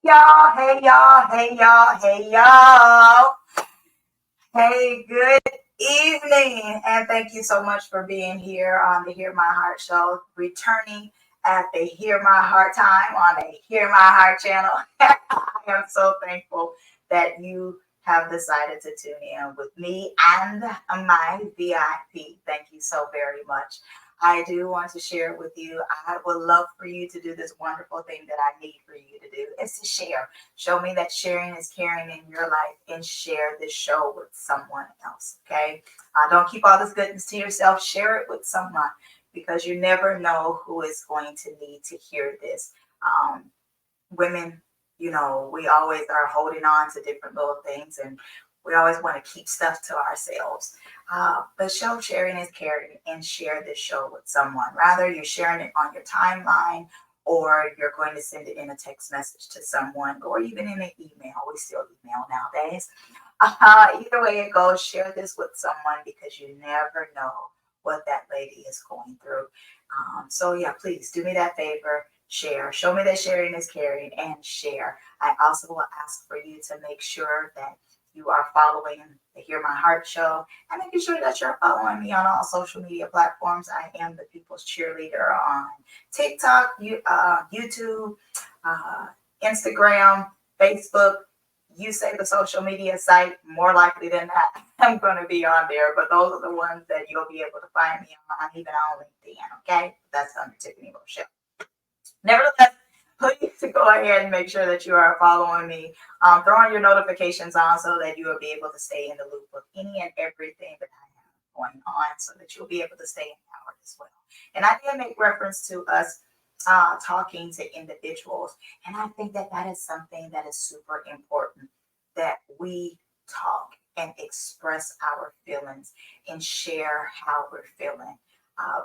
Y'all, hey y'all, hey y'all, hey y'all. Hey, good evening, and thank you so much for being here on the Hear My Heart show, returning at the Hear My Heart time on the Hear My Heart channel. I am so thankful that you have decided to tune in with me and my VIP. Thank you so very much. I do want to share with you. I would love for you to do this wonderful thing that I need for you to do is to share. Show me that sharing is caring in your life and share this show with someone else. Okay. Don't keep all this goodness to yourself. Share it with someone because you never know who is going to need to hear this. Women, we always are holding on to different little things and we always want to keep stuff to ourselves. But show sharing is caring and share this show with someone. Rather, you're sharing it on your timeline or you're going to send it in a text message to someone or even in an email. We still email nowadays. Either way it goes, share this with someone because you never know what that lady is going through. So, yeah, please do me that favor. Share. Show me that sharing is caring and share. I also will ask for you to make sure that you are following the Hear My Heart show and making sure that you're following me on all social media platforms. I am the People's Cheerleader on TikTok, YouTube, uh, Instagram, Facebook. You say the social media site, more likely than not, I'm going to be on there. But those are the ones that you'll be able to find me on, even on LinkedIn. Okay, that's under Tiffany Rochelle. Nevertheless, please go ahead and make sure that you are following me. Throw on your notifications on so that you will be able to stay in the loop of any and everything that I have going on so that you'll be able to stay empowered as well. And I did make reference to us talking to individuals. And I think that that is something that is super important that we talk and express our feelings and share how we're feeling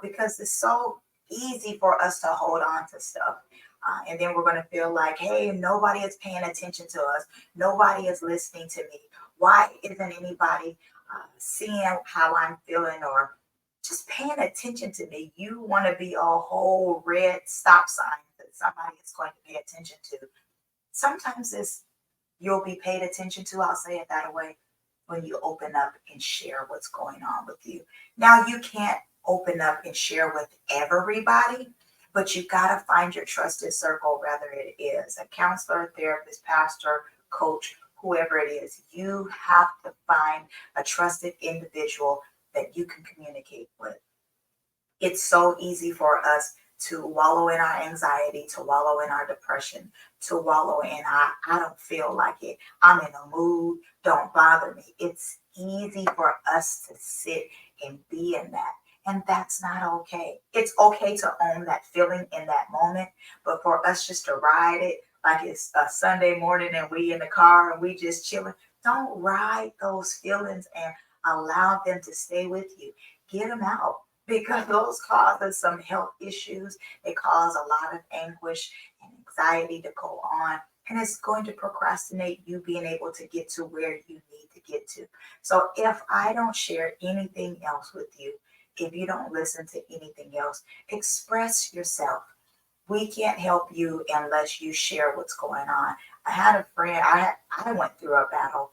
because it's so easy for us to hold on to stuff. And then we're going to feel like, hey, nobody is paying attention to us. Nobody is listening to me. Why isn't anybody seeing how I'm feeling or just paying attention to me? You want to be a whole red stop sign that somebody is going to pay attention to. Sometimes it's you'll be paid attention to, I'll say it that way, when you open up and share what's going on with you. Now, you can't open up and share with everybody, but you got to find your trusted circle, whether it is a counselor, therapist, pastor, coach, whoever it is. You have to find a trusted individual that you can communicate with. It's so easy for us to wallow in our anxiety, to wallow in our depression, to wallow in I don't feel like it. I'm in a mood. Don't bother me. It's easy for us to sit and be in that. And that's not okay. It's okay to own that feeling in that moment, but for us just to ride it like it's a Sunday morning and we in the car and we just chilling, don't ride those feelings and allow them to stay with you. Get them out because those causes some health issues. They cause a lot of anguish and anxiety to go on. And it's going to procrastinate you being able to get to where you need to get to. So if I don't share anything else with you, if you don't listen to anything else, express yourself. We can't help you unless you share what's going on. I had a friend, I went through a battle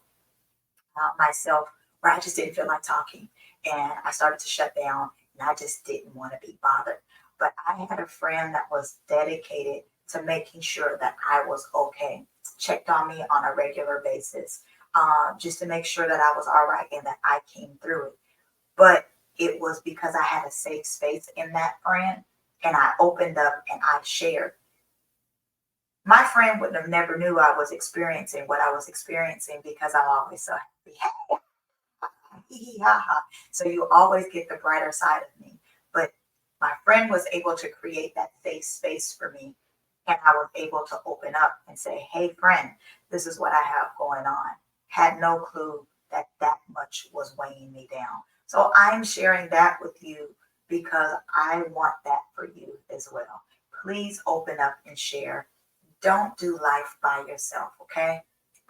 myself where I just didn't feel like talking. And I started to shut down and I just didn't want to be bothered. But I had a friend that was dedicated to making sure that I was okay, checked on me on a regular basis, just to make sure that I was all right and that I came through it. But it was because I had a safe space in that friend and I opened up and I shared. My friend would have never knew I was experiencing what I was experiencing because I'm always so happy. So you always get the brighter side of me. But my friend was able to create that safe space for me. And I was able to open up and say, hey, friend, this is what I have going on. Had no clue that that much was weighing me down. So I'm sharing that with you because I want that for you as well. Please open up and share. Don't do life by yourself, okay?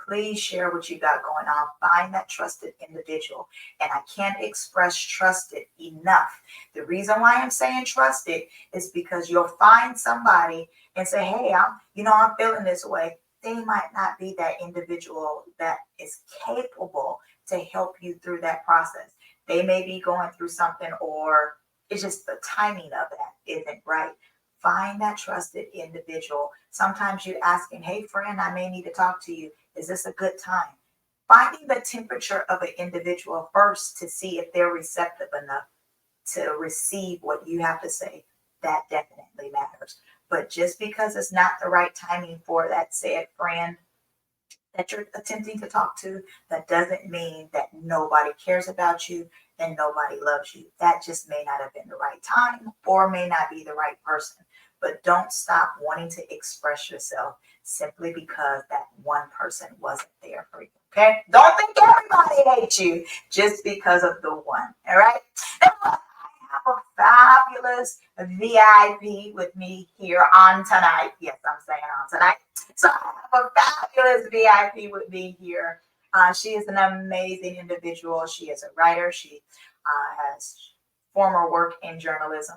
Please share what you got going on. Find that trusted individual. And I can't express trusted enough. The reason why I'm saying trusted is because you'll find somebody and say, hey, I'm feeling this way. they might not be that individual that is capable to help you through that process. They may be going through something, or it's just the timing of that isn't right. Find that trusted individual. Sometimes you're asking, hey, friend, I may need to talk to you. Is this a good time? Finding the temperature of an individual first to see if they're receptive enough to receive what you have to say, that definitely matters. But just because it's not the right timing for that said friend that you're attempting to talk to, that doesn't mean that nobody cares about you and nobody loves you. That just may not have been the right time or may not be the right person. But don't stop wanting to express yourself simply because that one person wasn't there for you. Okay? Don't think everybody hates you just because of the one. All right? Now, have a fabulous VIP with me here on tonight. Yes, I'm saying on tonight. So I have a fabulous VIP with me here. She is an amazing individual. She is a writer. She has former work in journalism.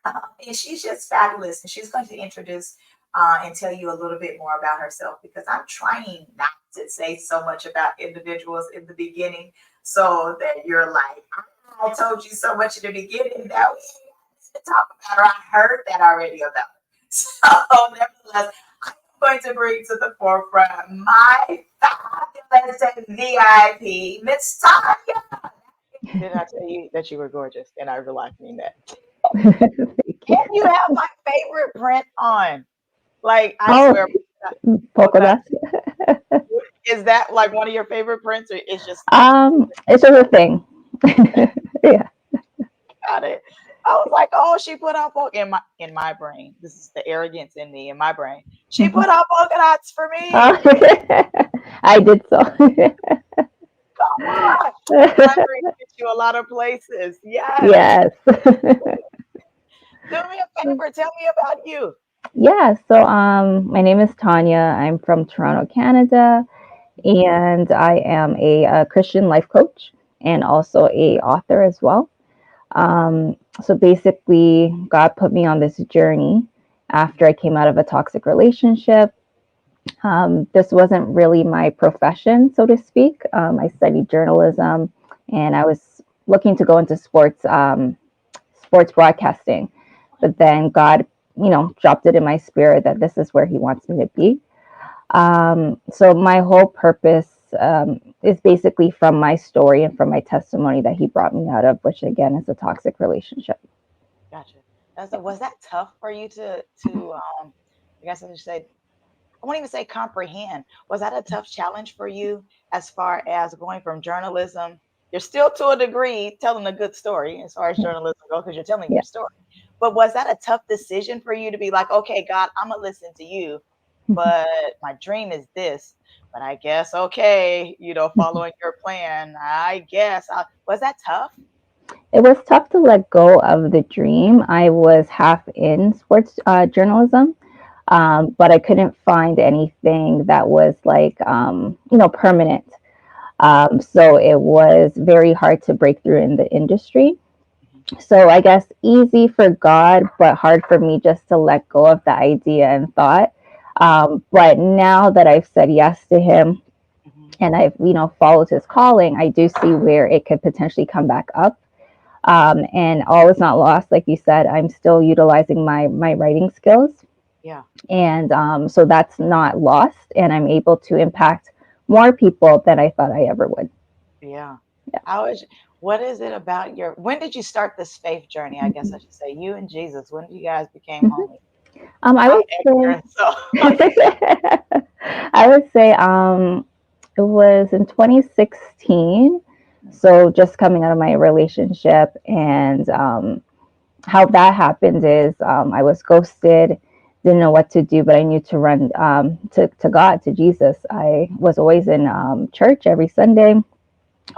And she's just fabulous. And she's going to introduce and tell you a little bit more about herself, because I'm trying not to say so much about individuals in the beginning so that you're like, I told you so much in the beginning that we need to talk about her. I heard that already about her. So, nevertheless, I'm going to bring to the forefront my fabulous VIP, Miss Tonya. Did I tell you that you were gorgeous? And I realized that. Thank you. And you have my favorite print on. Like, I Oh, swear. polka dots. Is that like one of your favorite prints, or it's just It's just a thing. Yeah. got it? I was like, oh, she put out polka in my brain. This is the arrogance in me, in my brain. She Mhm. put out polka dots for me. Oh, I did so. Come on. Collaborate get you a lot of places. Yes. Yes. Do me a favor. Tell me about you. Yeah. So, my name is Tanya. I'm from Toronto, Canada, and I am a Christian life coach and also a author as well. So basically, God put me on this journey after I came out of a toxic relationship. This wasn't really my profession, so to speak. I studied journalism, and I was looking to go into sports broadcasting. But then God, dropped it in my spirit that this is where He wants me to be. So my whole purpose is basically from my story and from my testimony that He brought me out of, which again is a toxic relationship. Gotcha. Was that tough for you to I guess I should say, I won't even say comprehend. Was that a tough challenge for you as far as going from journalism? You're still to a degree telling a good story as far as journalism goes, because you're telling Yeah. your story. But was that a tough decision for you to be like, okay, God, I'm gonna listen to you, but my dream is this. But I guess okay, following your plan. I guess was that tough? It was tough to let go of the dream. I was half in sports journalism, but I couldn't find anything that was like, permanent. So it was very hard to break through in the industry. So I guess easy for God, but hard for me just to let go of the idea and thought. But now that I've said yes to Him Mm-hmm. and I've, followed His calling, I do see where it could potentially come back up. And all is not lost. Like you said, I'm still utilizing my writing skills. Yeah. And so that's not lost. And I'm able to impact more people than I thought I ever would. Yeah. Yeah. How is what is it about when did you start this faith journey? I guess I should say you and Jesus. When did you guys became Mhm. homies? I I'm would say, ignorant, so I would say it was in 2016. So just coming out of my relationship, and how that happened is I was ghosted, didn't know what to do, but I knew to run to God, to Jesus. I was always in church every Sunday,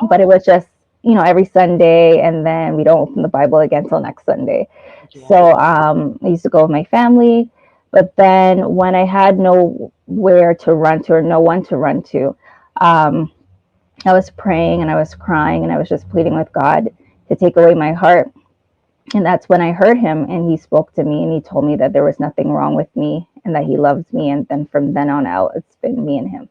but it oh, was just, every Sunday, and then we don't open the Bible again till next Sunday. yeah. So I used to go with my family, but then when I had nowhere to run to or no one to run to, um, I was praying and I was crying and I was just pleading with God to take away my heart. And that's when I heard Him, and He spoke to me and He told me that there was nothing wrong with me and that he loves me. And then from then on out, it's been me and him.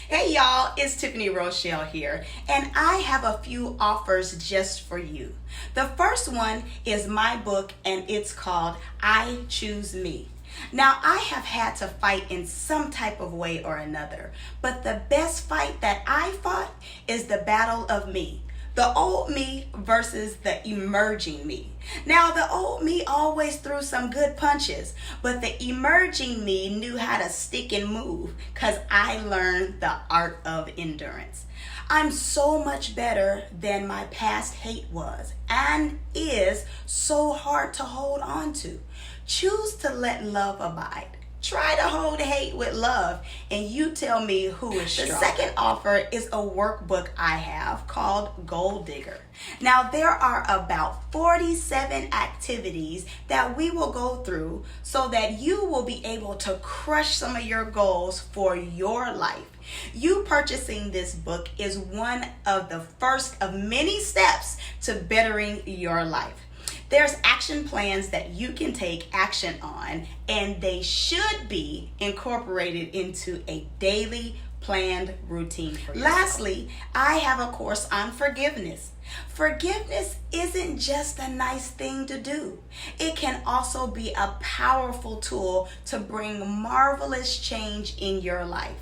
Hey y'all, it's Tiffany Rochelle here, and I have a few offers just for you. The first one is my book, and it's called I Choose Me. Now, I have had to fight in some type of way or another, but the best fight that I fought is the battle of me. The old me versus the emerging me. Now, the old me always threw some good punches, but the emerging me knew how to stick and move because I learned the art of endurance. I'm so much better than my past hate was and is so hard to hold on to. Choose to let love abide. Try to hold hate with love, and you tell me who is stronger. The second offer is a workbook I have called Gold Digger. Now, there are about 47 activities that we will go through so that you will be able to crush some of your goals for your life. You purchasing this book is one of the first of many steps to bettering your life. There's action plans that you can take action on, and they should be incorporated into a daily planned routine for yourself. Lastly, I have a course on forgiveness. Forgiveness isn't just a nice thing to do. It can also be a powerful tool to bring marvelous change in your life.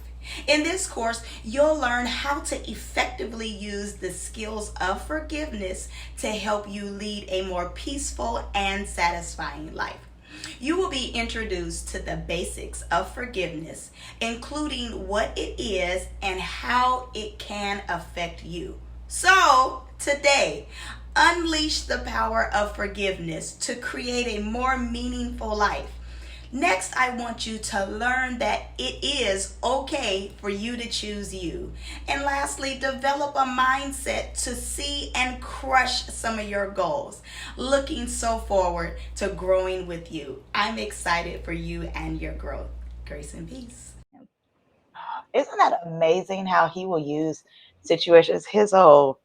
In this course, you'll learn how to effectively use the skills of forgiveness to help you lead a more peaceful and satisfying life. You will be introduced to the basics of forgiveness, including what it is and how it can affect you. So, today, unleash the power of forgiveness to create a more meaningful life. Next, I want you to learn that it is okay for you to choose you. And lastly, develop a mindset to see and crush some of your goals. Looking so forward to growing with you. I'm excited for you and your growth. Grace and peace. Isn't that amazing how he will use situations? He's so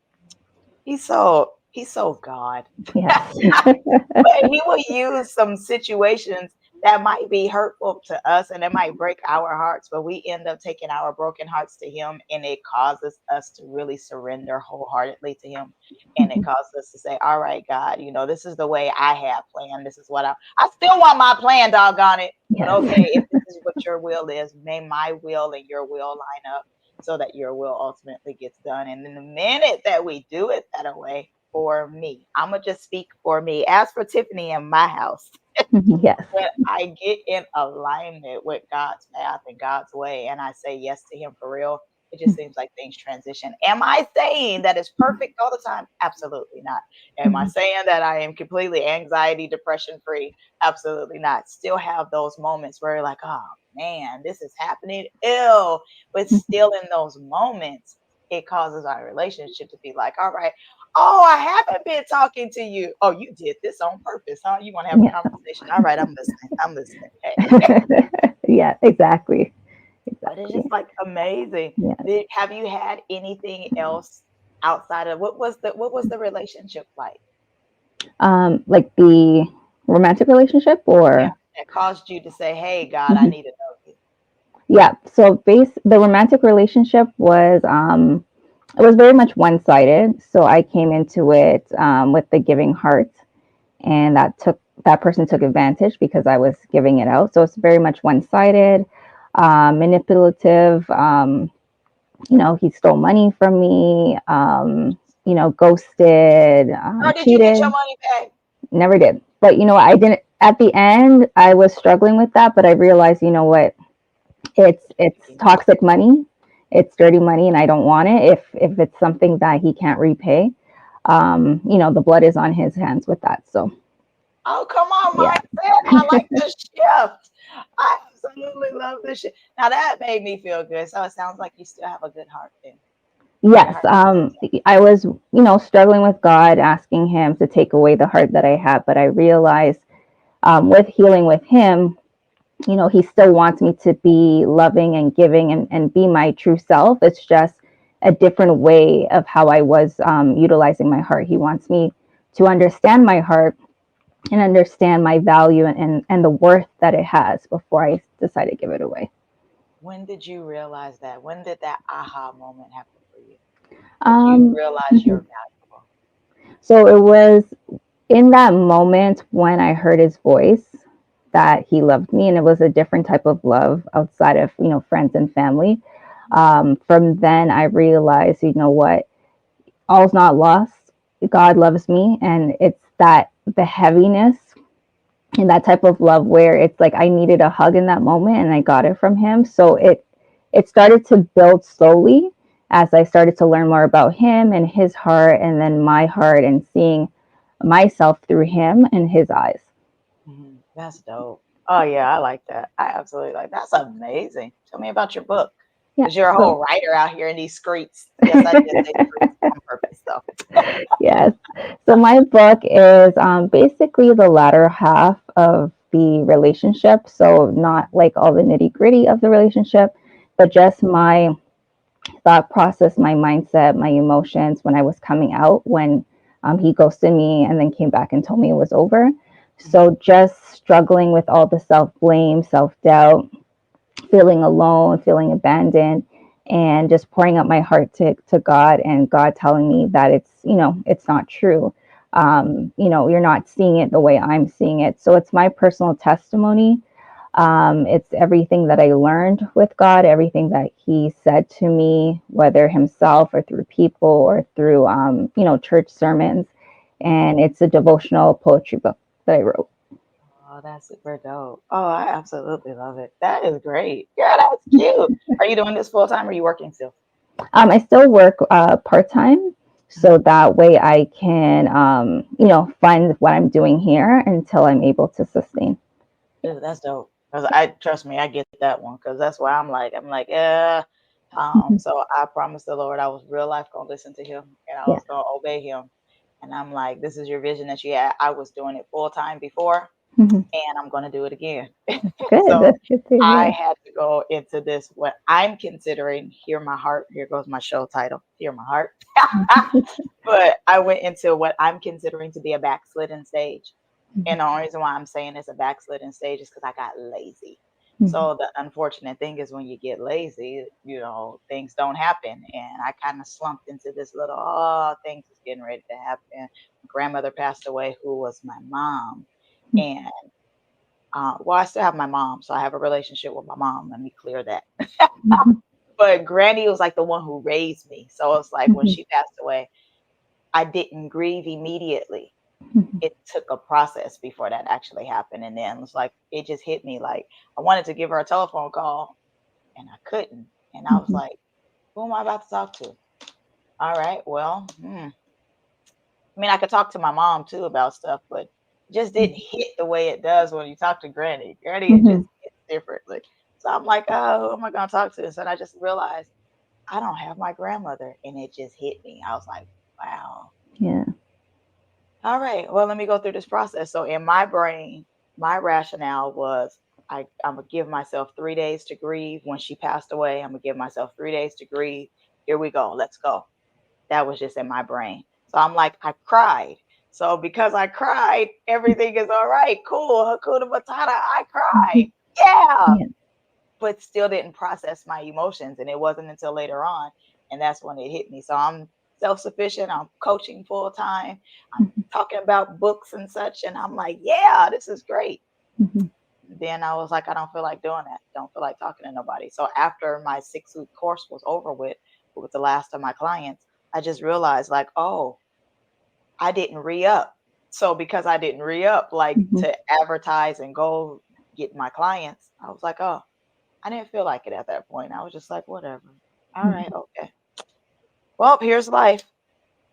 God. Yes. But he will use some situations that might be hurtful to us and it might break our hearts, but we end up taking our broken hearts to him, and it causes us to really surrender wholeheartedly to him. And it causes us to say, all right, God, this is the way I have planned. This is what I still want my plan, doggone it. But Yes. okay, if this is what your will is, may my will and your will line up so that your will ultimately gets done. And then the minute that we do it that way, for me, I'm going to just speak for me. As for Tiffany in my house, Yes. when I get in alignment with God's path and God's way, and I say yes to him for real, it just seems like things transition. Am I saying that it's perfect all the time? Absolutely not. Am I saying that I am completely anxiety, depression free? Absolutely not. Still have those moments where you're like, oh man, this is happening. Ew. But still in those moments, it causes our relationship to be like, all right, oh, I haven't been talking to you. Oh, you did this on purpose, huh? You want to have a conversation? All right, I'm listening. I'm listening. Hey. Yeah, exactly. But it's Exactly. just like amazing. Yeah. Have you had anything else outside of what was the relationship like? Like the romantic relationship Yeah, or that caused you to say, "Hey, God, I need to know you." yeah. So the romantic relationship was it was very much one sided. So I came into it with the giving heart, and that person took advantage because I was giving it out. So it's very much one sided, manipulative. He stole money from me. Ghosted, Or did you get your cheated. money back? Never did. But I didn't. At the end, I was struggling with that, but I realized, what, it's toxic money, it's dirty money, and I don't want it. If it's something that he can't repay, the blood is on his hands with that. So Oh, come on, yeah. mindset. I like the shift. I absolutely love this shift. Now that made me feel good. So it sounds like you still have a good heart then. Your Yes. heart. I was, struggling with God, asking him to take away the heart that I have, but I realized with healing with him, he still wants me to be loving and giving and be my true self. It's just a different way of how I was utilizing my heart. He wants me to understand my heart and understand my value and the worth that it has before I decide to give it away. When did you realize that? When did that aha moment happen for you? Like you Um, realize you're valuable. so it was in that moment when I heard his voice that he loved me, and it was a different type of love outside of, friends and family. From then I realized, what, all's not lost. God loves me, and it's that the heaviness and that type of love where it's like I needed a hug in that moment, and I got it from him. So it started to build slowly as I started to learn more about him and his heart, and then my heart, and seeing myself through him and his eyes. That's dope. Oh yeah, I like that. I absolutely like that's amazing. Tell me about your book. Yeah. Because you're a So whole writer out here in these streets. Yes, I did say streets on purpose. So yes. So my book is basically the latter half of the relationship. So not like all the nitty gritty of the relationship, but just my thought process, my mindset, my emotions when I was coming out, when he ghosted me and then came back and told me it was over. So just struggling with all the self blame, self doubt, feeling alone, feeling abandoned, and just pouring out my heart to God, and God telling me that it's not true. You're not seeing it the way I'm seeing it. So it's my personal testimony. It's everything that I learned with God, everything that He said to me, whether Himself or through people or through, church sermons. And it's a devotional poetry book that I wrote. oh, that's super dope. Oh, I absolutely love it. That is great. Yeah, that's cute. Are you doing this full time or are you working still? I still work part time, so that way I can, fund what I'm doing here until I'm able to sustain. Yeah, that's dope. Cause I trust me, I get that one. Cause that's why I'm like, yeah. So I promised the Lord I was real life gonna listen to Him and I Yeah. was gonna obey Him. And I'm like, this is your vision that you had. I was doing it full time before, Mhm. and I'm gonna do it again. Good. So That's good to I hear. had to go into this what I'm considering. Hear my heart. Here goes my show title. Hear my heart. But I went into what I'm considering to be a backslidden stage. And the only reason why I'm saying it's a backslidden stage is because I got lazy. Mhm. So the unfortunate thing is when you get lazy, things don't happen. And I kind of slumped into this little, oh, things is getting ready to happen. My grandmother passed away, who was my mom. And well, I still have my mom, so I have a relationship with my mom. Let me clear that. Mhm. But Granny was like the one who raised me. So it's like when Mhm. she passed away, I didn't grieve immediately. Mhm. It took a process before that actually happened. And then it's like, it just hit me like I wanted to give her a telephone call and I couldn't. And I was Mhm. like, who am I about to talk to? All right, well, I mean, I could talk to my mom too about stuff, but it just didn't hit the way it does when you talk to Granny. Granny, it just Mhm. hits differently. So I'm like, oh, who am I going to talk to? And so I just realized I don't have my grandmother. And it just hit me. I was like, wow. Yeah. All right. Well, let me go through this process. So in my brain, my rationale was I'm going to give myself 3 days to grieve. When she passed away, I'm going to give myself 3 days to grieve. Here we go. Let's go. That was just in my brain. So I'm like, I cried. So because I cried, everything is all right. Cool. Hakuna Matata. I cried. Mhm. Yeah. Yeah. But still didn't process my emotions. And it wasn't until later on. And that's when it hit me. So I'm self sufficient. I'm coaching full time. I'm Mhm. talking about books and such. And I'm like, yeah, this is great. Mhm. Then I was like, I don't feel like doing that. Don't feel like talking to nobody. So after my 6 week course was over with the last of my clients, I just realized like, oh, I didn't re up. So because I didn't re up, like Mhm. to advertise and go get my clients, I was like, oh, I didn't feel like it at that point. I was just like, whatever. All right, okay. Well, here's life.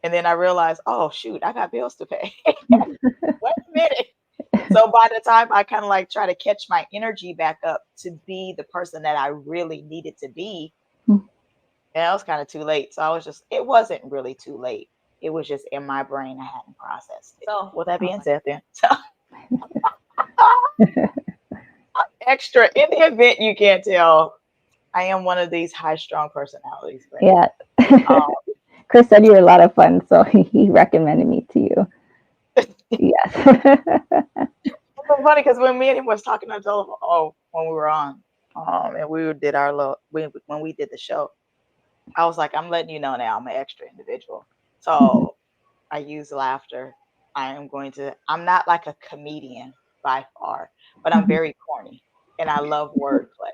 And then I realized, oh shoot, I got bills to pay. Wait a minute. So by the time I kind of like try to catch my energy back up to be the person that I really needed to be, Mhm. and it was kind of too late. So it wasn't really too late. It was just in my brain. I hadn't processed it. So with that being said, then extra in the event you can't tell, I am one of these high strung personalities, Brandy. Yeah. Um, Chris said you're a lot of fun, so he recommended me to you. Yes. It's funny because when me and him was talking on the telephone, when we were on, and did our little, when we did the show, I was like, I'm letting you know now, I'm an extra individual. Mhm. So I use laughter. I'm not like a comedian by far, but I'm Mhm. very corny and I love wordplay.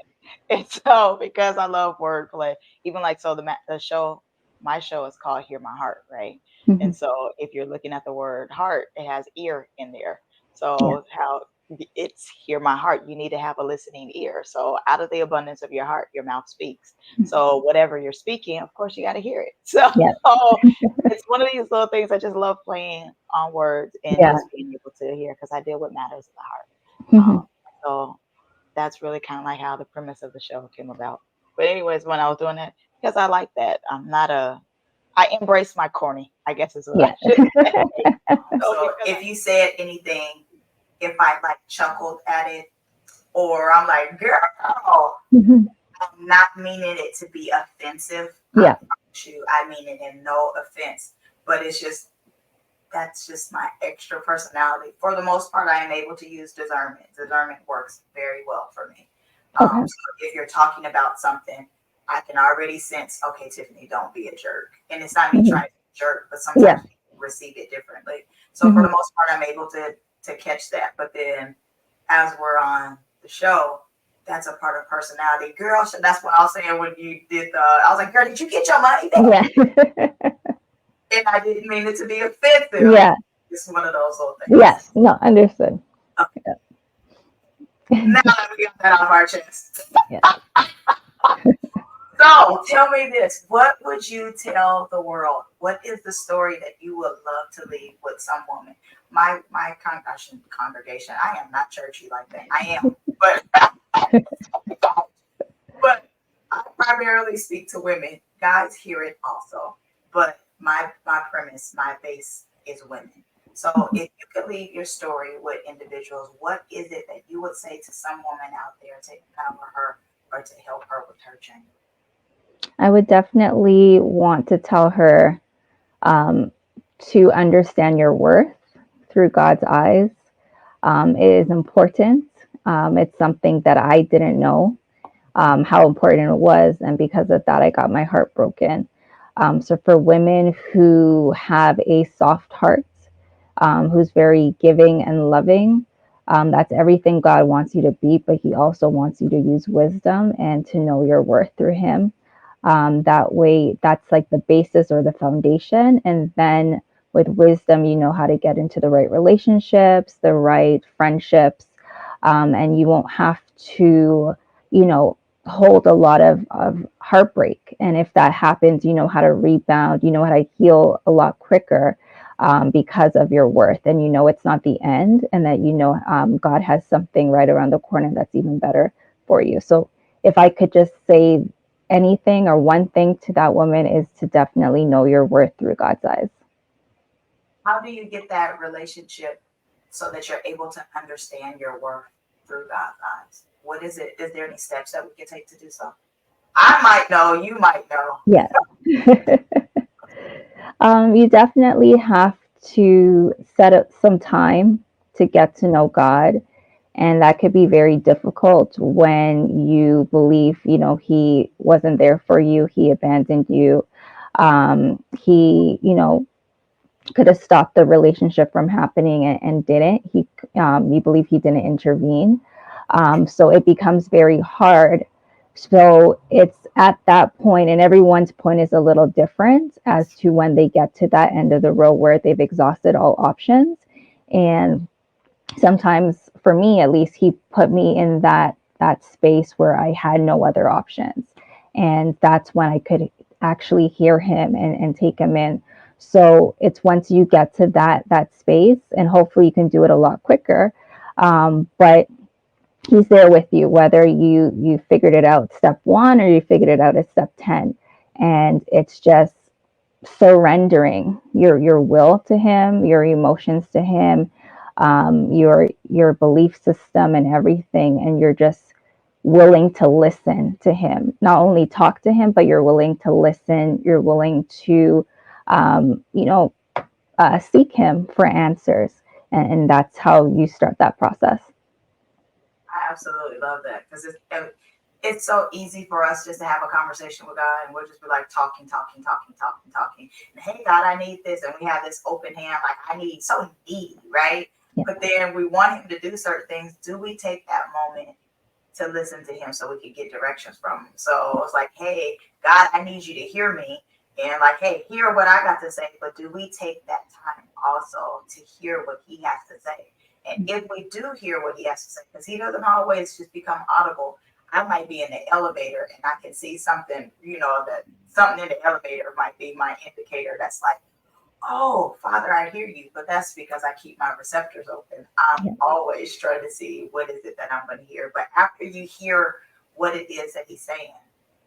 And so, because I love wordplay, even like, so the show, my show is called Hear My Heart, right? And Mhm. so, if you're looking at the word heart, it has ear in there. Yeah. So, how it's hear my heart, you need to have a listening ear. So, out of the abundance of your heart, your mouth speaks. So, whatever you're speaking, of course, you got to hear it. So, Yeah. it's one of these little things I just love playing on words and Yeah. just being able to hear because I deal with matters of the heart. Mhm. So that's really kind of like how the premise of the show came about. But anyways, when I was doing that, because I like that, I embrace my corny, I guess is what Yeah. I should say. So So because if you said anything, if I like chuckled at it, or I'm like, girl, Mhm. I'm not meaning it to be offensive. I Yeah. promise you, I mean it in no offense. But it's just that's just my extra personality. For the most part, I am able to use discernment. Discernment works very well for me. Okay. So if you're talking about something, I can already sense, okay, Tiffany, don't be a jerk. And it's not me Mhm. trying to be a jerk, but Yeah. sometimes people receive it differently. So for Mhm. the most part, I'm able to catch that. But then as we're on the show, that's a part of personality. Girl, that's what I was saying when you did I was like, girl, did you get your money back? Yeah. And I didn't mean it to be offensive. Yeah. It's one of those little things. Yes. No, understood. Okay. Now that we got that off our chest. Yeah. So tell me this. What would you tell the world? What is the story that you would love to leave with some woman? My congregation, I am not churchy like that. I am. But I primarily speak to women. Guys hear it also. But my premise, my base is women. So if you could leave your story with individuals, what is it that you would say to some woman out there to empower her or to help her with her journey? I would definitely want to tell her um, to understand your worth through God's eyes. It is important. It's something that I didn't know how important it was. And because of that, I got my heart broken. So, for women who have a soft heart, who's very giving and loving, that's everything God wants you to be, but He also wants you to use wisdom and to know your worth through Him. That way, that's like the basis or the foundation. And then with wisdom, you know how to get into the right relationships, the right friendships, and you won't have to, you know, hold a lot of heartbreak. And if that happens, you know how to rebound, you know how to heal a lot quicker because of your worth. And you know it's not the end, and that you know God has something right around the corner that's even better for you. So if I could just say anything or one thing to that woman is to definitely know your worth through God's eyes. How do you get that relationship so that you're able to understand your worth through God's eyes? What is it? Is there any steps that we can take to do so? I might know, you might know. Yeah. You definitely have to set up some time to get to know God. And that could be very difficult when you believe, you know, He wasn't there for you, He abandoned you. He, you know, could have stopped the relationship from happening and didn't. You believe He didn't intervene. So it becomes very hard. So it's at that point, and everyone's point is a little different as to when they get to that end of the road where they've exhausted all options. And sometimes, for me at least, He put me in that space where I had no other options, and that's when I could actually hear Him and take Him in. So it's once you get to that space, and hopefully you can do it a lot quicker, but He's there with you, whether you figured it out step one or you figured it out at step 10. And it's just surrendering your will to Him, your emotions to Him, your belief system and everything, and you're just willing to listen to Him. Not only talk to Him, but you're willing to listen. You're willing to, you know, seek Him for answers. and that's how you start that process. I absolutely love that because it's so easy for us just to have a conversation with God and we'll just be like talking. And, hey, God, I need this. And we have this open hand, like I need so needy, right? Yeah. But then we want him to do certain things. Do we take that moment to listen to him so we can get directions from him? So it's like, hey, God, I need you to hear me. And like, hey, hear what I got to say. But do we take that time also to hear what he has to say? And if we do hear what he has to say, because he doesn't always just become audible. I might be in the elevator and I can see something, that something in the elevator might be my indicator that's like, oh, Father, I hear you. But that's because I keep my receptors open. I'm always trying to see what is it that I'm going to hear. But after you hear what it is that he's saying,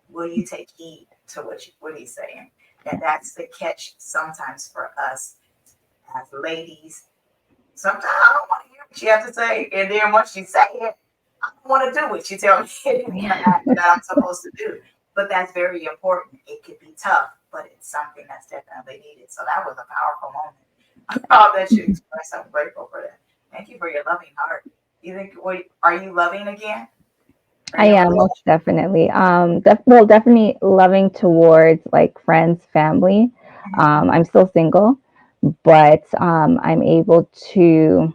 will you take heed to what he's saying? And that's the catch sometimes for us as ladies. Sometimes I don't want to hear what you have to say. And then once you say it, I don't want to do what you tell me that I'm supposed to do. But that's very important. It could be tough, but it's something that's definitely needed. So that was a powerful moment. I'll let you express. I'm grateful for that. Thank you for your loving heart. You think, are you loving again? I am, most definitely. Definitely loving towards like friends, family. I'm still single, but I'm able to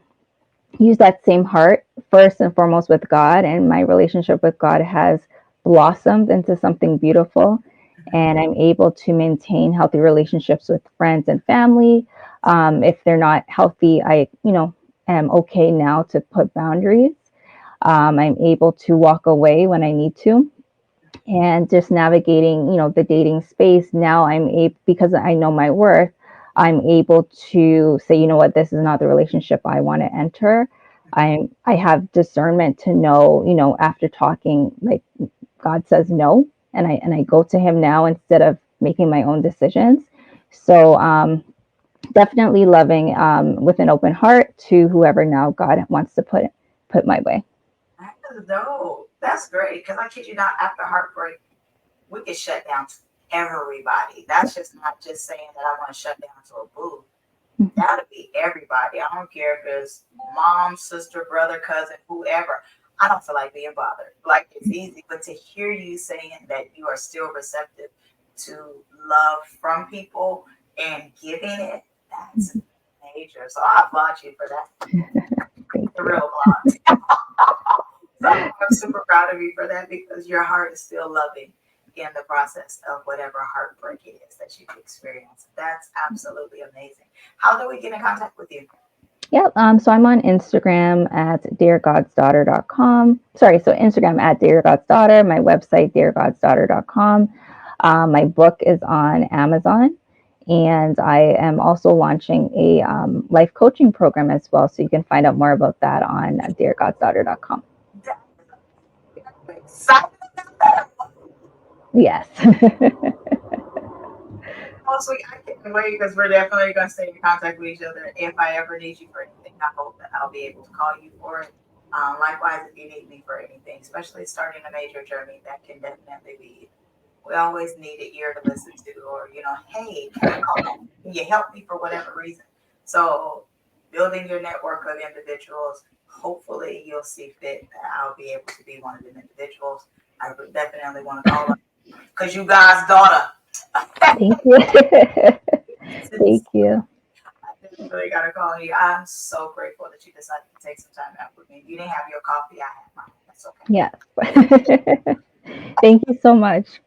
use that same heart first and foremost with God, and my relationship with God has blossomed into something beautiful. And I'm able to maintain healthy relationships with friends and family. If they're not healthy, I, am okay now to put boundaries. I'm able to walk away when I need to, and just navigating, the dating space. Now because I know my worth, I'm able to say, you know what, this is not the relationship I want to enter. I have discernment to know, after talking, like God says no, and I go to him now instead of making my own decisions. So definitely loving with an open heart to whoever now God wants to put my way. That's dope. That's great. Because I kid you not, after heartbreak, we can shut down to everybody. That's just not just saying that I want to shut down to a boo. That'll be everybody. I don't care if it's mom, sister, brother, cousin, whoever. I don't feel like being bothered. Like it's easy, but to hear you saying that you are still receptive to love from people and giving it, that's major. So I applaud you for that. Thank The you. real applause. So I'm super proud of you for that because your heart is still loving in the process of whatever heartbreak it is that you've experienced. That's absolutely amazing. How do we get in contact with you? Yep. So I'm on Instagram at deargodsdaughter.com. Sorry. So Instagram at deargodsdaughter, my website, deargodsdaughter.com. My book is on Amazon, and I am also launching a life coaching program as well. So you can find out more about that on deargodsdaughter.com. I'm excited about that. Yes. Also, I can't wait because we're definitely going to stay in contact with each other. If I ever need you for anything, I hope that I'll be able to call you for it. Likewise, if you need me for anything, especially starting a major journey, that can definitely be. We always need an ear to listen to, or hey, can I call? Can you help me for whatever reason? So, building your network of individuals. Hopefully, you'll see fit that I'll be able to be one of them individuals. I would definitely want to call because you guys' daughter. Thank you. Thank you. I definitely got to call you. I'm so grateful that you decided to take some time out with me. You didn't have your coffee. I had mine. That's okay. Yes. Thank you so much.